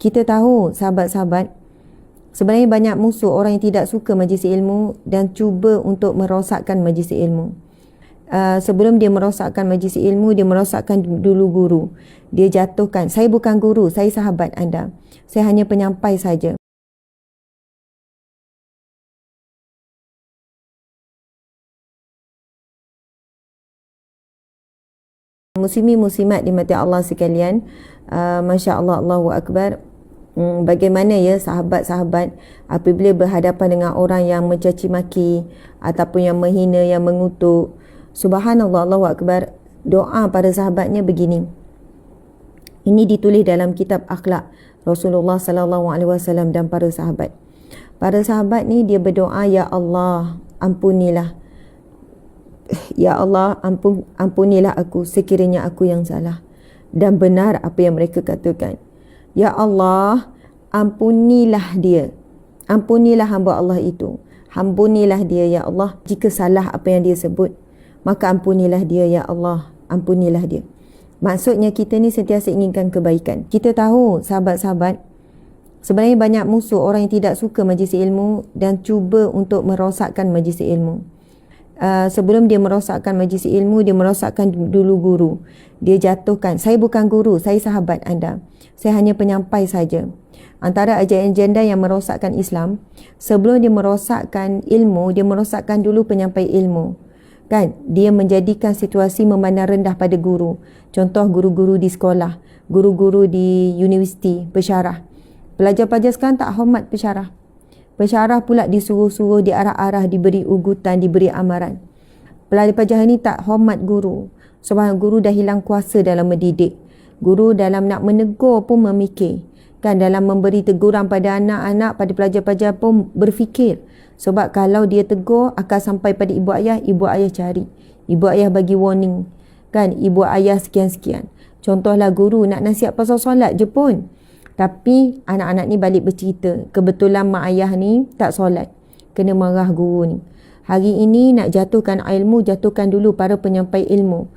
Kita tahu sahabat-sahabat, sebenarnya banyak musuh orang yang tidak suka majlis ilmu dan cuba untuk merosakkan majlis ilmu. Sebelum dia merosakkan majlis ilmu, dia merosakkan dulu guru. Dia jatuhkan, saya bukan guru, saya sahabat anda. Saya hanya penyampai saja. Muslimi muslimat dimati Allah sekalian, Masya Allah, Allahu Akbar. Bagaimana ya sahabat-sahabat apabila berhadapan dengan orang yang mencaci maki ataupun yang menghina, yang mengutuk. Subhanallah, Allahu Akbar. Doa para sahabatnya begini. Ini ditulis dalam kitab akhlak Rasulullah sallallahu alaihi wasallam dan para sahabat. Para sahabat ni dia berdoa, ya Allah, ampunilah. Ya Allah, ampunilah aku sekiranya aku yang salah dan benar apa yang mereka katakan. Ya Allah, ampunilah dia. Ampunilah hamba Allah itu. Ampunilah dia, ya Allah. Jika salah apa yang dia sebut, maka ampunilah dia, ya Allah. Ampunilah dia. Maksudnya kita ni sentiasa inginkan kebaikan. Kita tahu sahabat-sahabat, sebenarnya banyak musuh orang yang tidak suka majlis ilmu dan cuba untuk merosakkan majlis ilmu. Sebelum dia merosakkan majlis ilmu, dia merosakkan dulu guru. Dia jatuhkan, saya bukan guru, saya sahabat anda. Saya hanya penyampai saja. Antara agenda yang merosakkan Islam, sebelum dia merosakkan ilmu, dia merosakkan dulu penyampai ilmu. Kan? Dia menjadikan situasi memandang rendah pada guru. Contoh guru-guru di sekolah, guru-guru di universiti, pensyarah. Pelajar-pelajar sekarang tak hormat pensyarah. Pensyarah pula disuruh-suruh, diarah-arah, diberi ugutan, diberi amaran. Pelajar-pelajar ni tak hormat guru. Sebab guru dah hilang kuasa dalam mendidik. Guru dalam nak menegur pun memikir. Kan, dalam memberi teguran pada anak-anak, pada pelajar-pelajar pun berfikir. Sebab kalau dia tegur akan sampai pada ibu ayah cari. Ibu ayah bagi warning. Kan, ibu ayah sekian-sekian. Contohlah guru nak nasihat pasal solat je pun. Tapi anak-anak ni balik bercerita, kebetulan mak ayah ni tak solat. Kena marah guru ni. Hari ini nak jatuhkan ilmu, jatuhkan dulu para penyampai ilmu.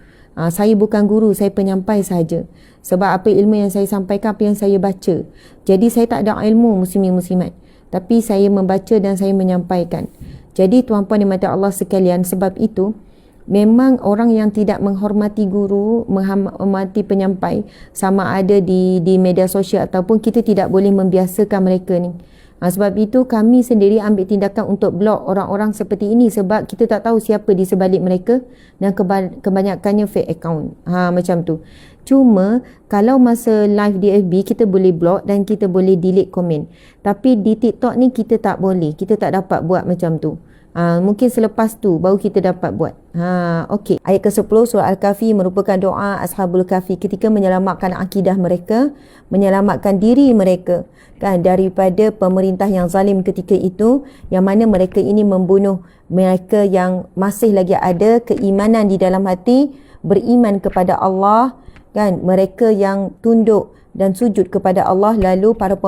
Saya bukan guru, saya penyampai saja. Sebab apa ilmu yang saya sampaikan, apa yang saya baca. Jadi saya tak ada ilmu muslimin-muslimat. Tapi saya membaca dan saya menyampaikan. Jadi tuan-puan dan mata Allah sekalian, sebab itu memang orang yang tidak menghormati guru, menghormati penyampai, sama ada di media sosial ataupun kita tidak boleh membiasakan mereka ni. Sebab itu kami sendiri ambil tindakan untuk blok orang-orang seperti ini sebab kita tak tahu siapa di sebalik mereka dan kebanyakannya fake account. Macam tu. Cuma kalau masa live di FB kita boleh blok dan kita boleh delete komen. Tapi di TikTok ni kita tak boleh. Kita tak dapat buat macam tu. Mungkin selepas tu baru kita dapat buat. Okey. Ayat ke-10 surah Al-Kahfi merupakan doa Ashabul Kahfi ketika menyelamatkan akidah mereka, menyelamatkan diri mereka kan daripada pemerintah yang zalim ketika itu, yang mana mereka ini membunuh mereka yang masih lagi ada keimanan di dalam hati, beriman kepada Allah kan, mereka yang tunduk dan sujud kepada Allah. Lalu para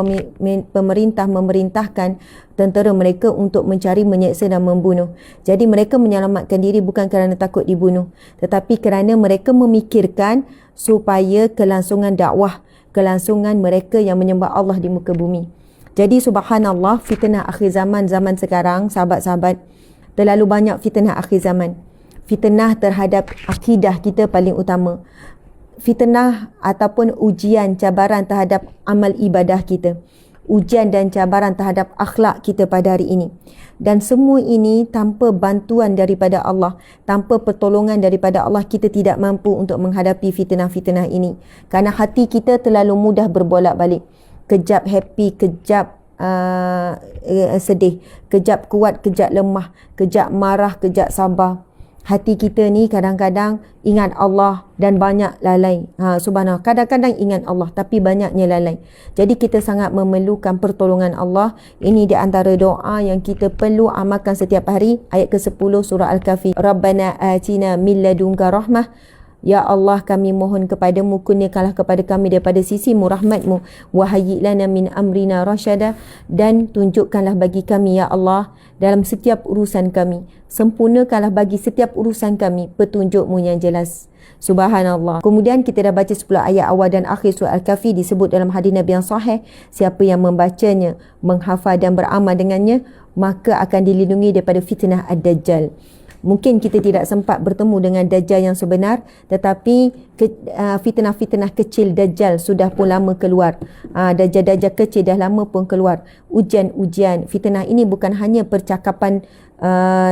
pemerintah memerintahkan tentera mereka untuk mencari, menyeksa dan membunuh. Jadi mereka menyelamatkan diri bukan kerana takut dibunuh, tetapi kerana mereka memikirkan supaya kelangsungan dakwah, kelangsungan mereka yang menyembah Allah di muka bumi. Jadi subhanallah, fitnah akhir zaman, zaman sekarang sahabat-sahabat, terlalu banyak fitnah akhir zaman. Fitnah terhadap akidah kita paling utama. Fitnah ataupun ujian, cabaran terhadap amal ibadah kita, ujian dan cabaran terhadap akhlak kita pada hari ini. Dan semua ini tanpa bantuan daripada Allah, tanpa pertolongan daripada Allah, kita tidak mampu untuk menghadapi fitnah-fitnah ini. Kerana hati kita terlalu mudah berbolak-balik. Kejap happy, kejap sedih, kejap kuat, kejap lemah, kejap marah, kejap sabar. Hati kita ni kadang-kadang ingat Allah dan banyak lalai. Subhanallah. Kadang-kadang ingat Allah tapi banyaknya lalai. Jadi kita sangat memerlukan pertolongan Allah. Ini di antara doa yang kita perlu amalkan setiap hari. Ayat ke-10 surah Al-Kahfi. Rabbana atina min ladunka rahmah. Ya Allah, kami mohon kepadamu, kurniakanlah kepada kami daripada sisimu rahmatmu, wa hayyi lana min amrina rasyada, dan tunjukkanlah bagi kami ya Allah dalam setiap urusan kami, sempurnakanlah bagi setiap urusan kami petunjukmu yang jelas. Subhanallah. Kemudian kita dah baca 10 ayat awal dan akhir surah Al-Kahfi, disebut dalam hadis Nabi yang sahih, siapa yang membacanya, menghafal dan beramal dengannya, maka akan dilindungi daripada fitnah Ad-Dajjal. Mungkin kita tidak sempat bertemu dengan Dajjal yang sebenar, tetapi fitnah-fitnah kecil Dajjal sudah pun lama keluar. Dajjal-Dajjal kecil dah lama pun keluar. Ujian-ujian. Fitnah ini bukan hanya percakapan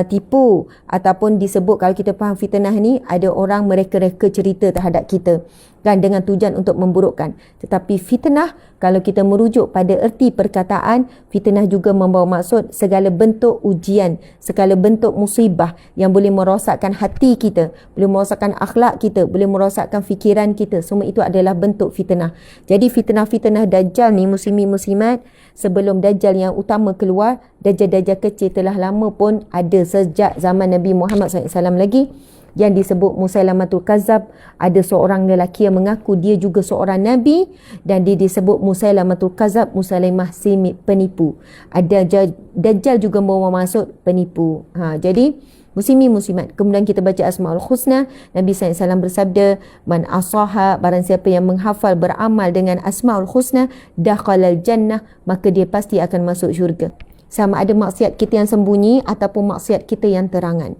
tipu, ataupun disebut, kalau kita faham fitnah ni, ada orang mereka-reka cerita terhadap kita kan, dengan tujuan untuk memburukkan. Tetapi fitnah, kalau kita merujuk pada erti perkataan, fitnah juga membawa maksud segala bentuk ujian, segala bentuk musibah yang boleh merosakkan hati kita, boleh merosakkan akhlak kita, boleh merosakkan fikiran kita. Semua itu adalah bentuk fitnah. Jadi fitnah-fitnah Dajjal ni, muslimin-muslimat, sebelum Dajjal yang utama keluar, Dajjal-Dajjal kecil telah lama pun ada sejak zaman Nabi Muhammad SAW lagi, yang disebut Musailamatul Kazzab. Ada seorang lelaki yang mengaku dia juga seorang Nabi, dan dia disebut Musailamatul Kazzab, Musailamah si penipu. Ada Dajjal juga bawa masuk penipu. Jadi muslimin muslimat, kemudian kita baca Asmaul Husna. Nabi SAW bersabda, man asaha, barang siapa yang menghafal beramal dengan Asmaul Husna, dakhalal jannah, maka dia pasti akan masuk syurga. Sama ada maksiat kita yang sembunyi ataupun maksiat kita yang terangan.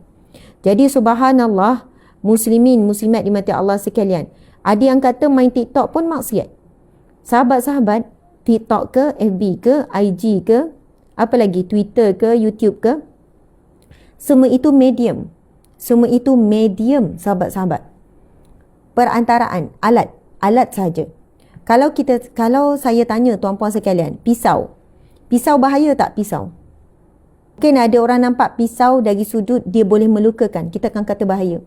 Jadi subhanallah, muslimin muslimat dimati Allah sekalian, ada yang kata main TikTok pun maksiat. Sahabat-sahabat, TikTok ke, FB ke, IG ke, apa lagi, Twitter ke, YouTube ke, semua itu medium. Semua itu medium, sahabat-sahabat. Perantaraan, alat sahaja. Kalau saya tanya tuan-puan sekalian, pisau bahaya tak pisau? Mungkin ada orang nampak pisau dari sudut dia boleh melukakan, kita akan kata bahaya.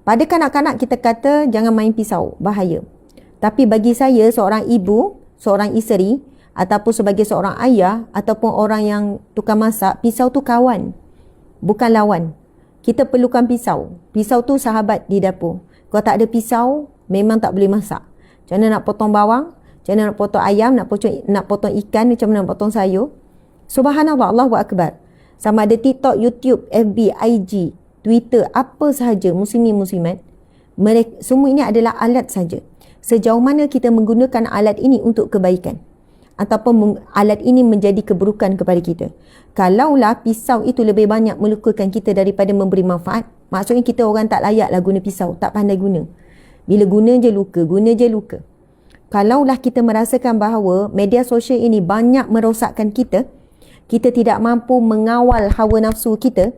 Pada kanak-kanak kita kata jangan main pisau, bahaya. Tapi bagi saya, seorang ibu, seorang isteri, ataupun sebagai seorang ayah, ataupun orang yang tukang masak, pisau tu kawan, bukan lawan. Kita perlukan pisau. Pisau tu sahabat di dapur. Kalau tak ada pisau, memang tak boleh masak. Macam mana nak potong bawang, macam mana nak potong ayam, nak potong ikan, macam mana nak potong sayur. Subhanallah, Allahu Akbar. Sama ada TikTok, YouTube, FB, IG, Twitter, apa sahaja, muslimin muslimat, mereka, semua ini adalah alat saja. Sejauh mana kita menggunakan alat ini untuk kebaikan, ataupun alat ini menjadi keburukan kepada kita. Kalaulah pisau itu lebih banyak melukakan kita daripada memberi manfaat, maksudnya kita orang tak layaklah guna pisau, tak pandai guna. Bila guna je luka. Kalaulah kita merasakan bahawa media sosial ini banyak merosakkan kita tidak mampu mengawal hawa nafsu kita,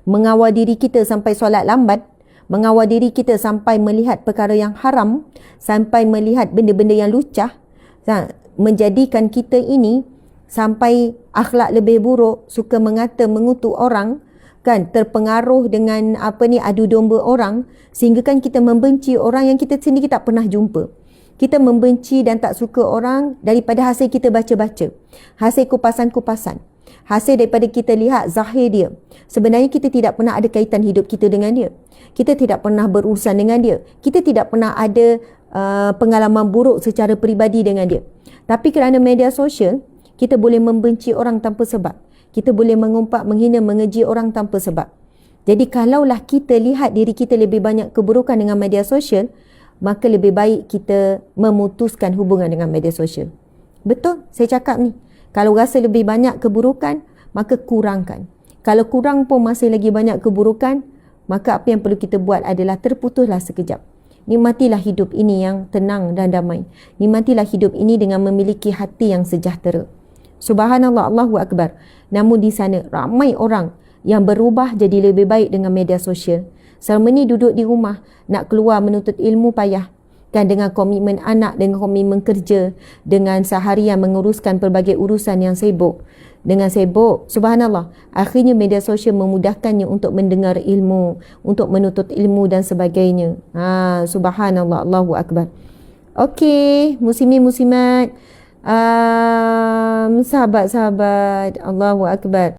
mengawal diri kita sampai solat lambat, mengawal diri kita sampai melihat perkara yang haram, sampai melihat benda-benda yang lucah, menjadikan kita ini sampai akhlak lebih buruk, suka mengata, mengutuk orang, kan, terpengaruh dengan adu domba orang, sehingga kan kita membenci orang yang kita sendiri tak pernah jumpa. Kita membenci dan tak suka orang daripada hasil kita baca-baca, hasil kupasan-kupasan, hasil daripada kita lihat zahir dia. Sebenarnya kita tidak pernah ada kaitan hidup kita dengan dia. Kita tidak pernah berurusan dengan dia. Kita tidak pernah ada pengalaman buruk secara peribadi dengan dia. Tapi kerana media sosial, kita boleh membenci orang tanpa sebab. Kita boleh mengumpat, menghina, mengeji orang tanpa sebab. Jadi kalaulah kita lihat diri kita lebih banyak keburukan dengan media sosial, maka lebih baik kita memutuskan hubungan dengan media sosial. Betul saya cakap ni. Kalau rasa lebih banyak keburukan, maka kurangkan. Kalau kurang pun masih lagi banyak keburukan, maka apa yang perlu kita buat adalah terputuslah sekejap. Nikmatilah hidup ini yang tenang dan damai. Nikmatilah hidup ini dengan memiliki hati yang sejahtera. Subhanallah, Allahu Akbar. Namun di sana ramai orang yang berubah jadi lebih baik dengan media sosial. Selama ni duduk di rumah, nak keluar menuntut ilmu payah. Kan, dengan komitmen anak, dengan komitmen kerja, dengan seharian menguruskan pelbagai urusan yang sibuk. Dengan sibuk, subhanallah, akhirnya media sosial memudahkannya untuk mendengar ilmu, untuk menuntut ilmu dan sebagainya. Subhanallah, Allahu Akbar. Okey, muslimin muslimat, sahabat-sahabat, Allahu Akbar.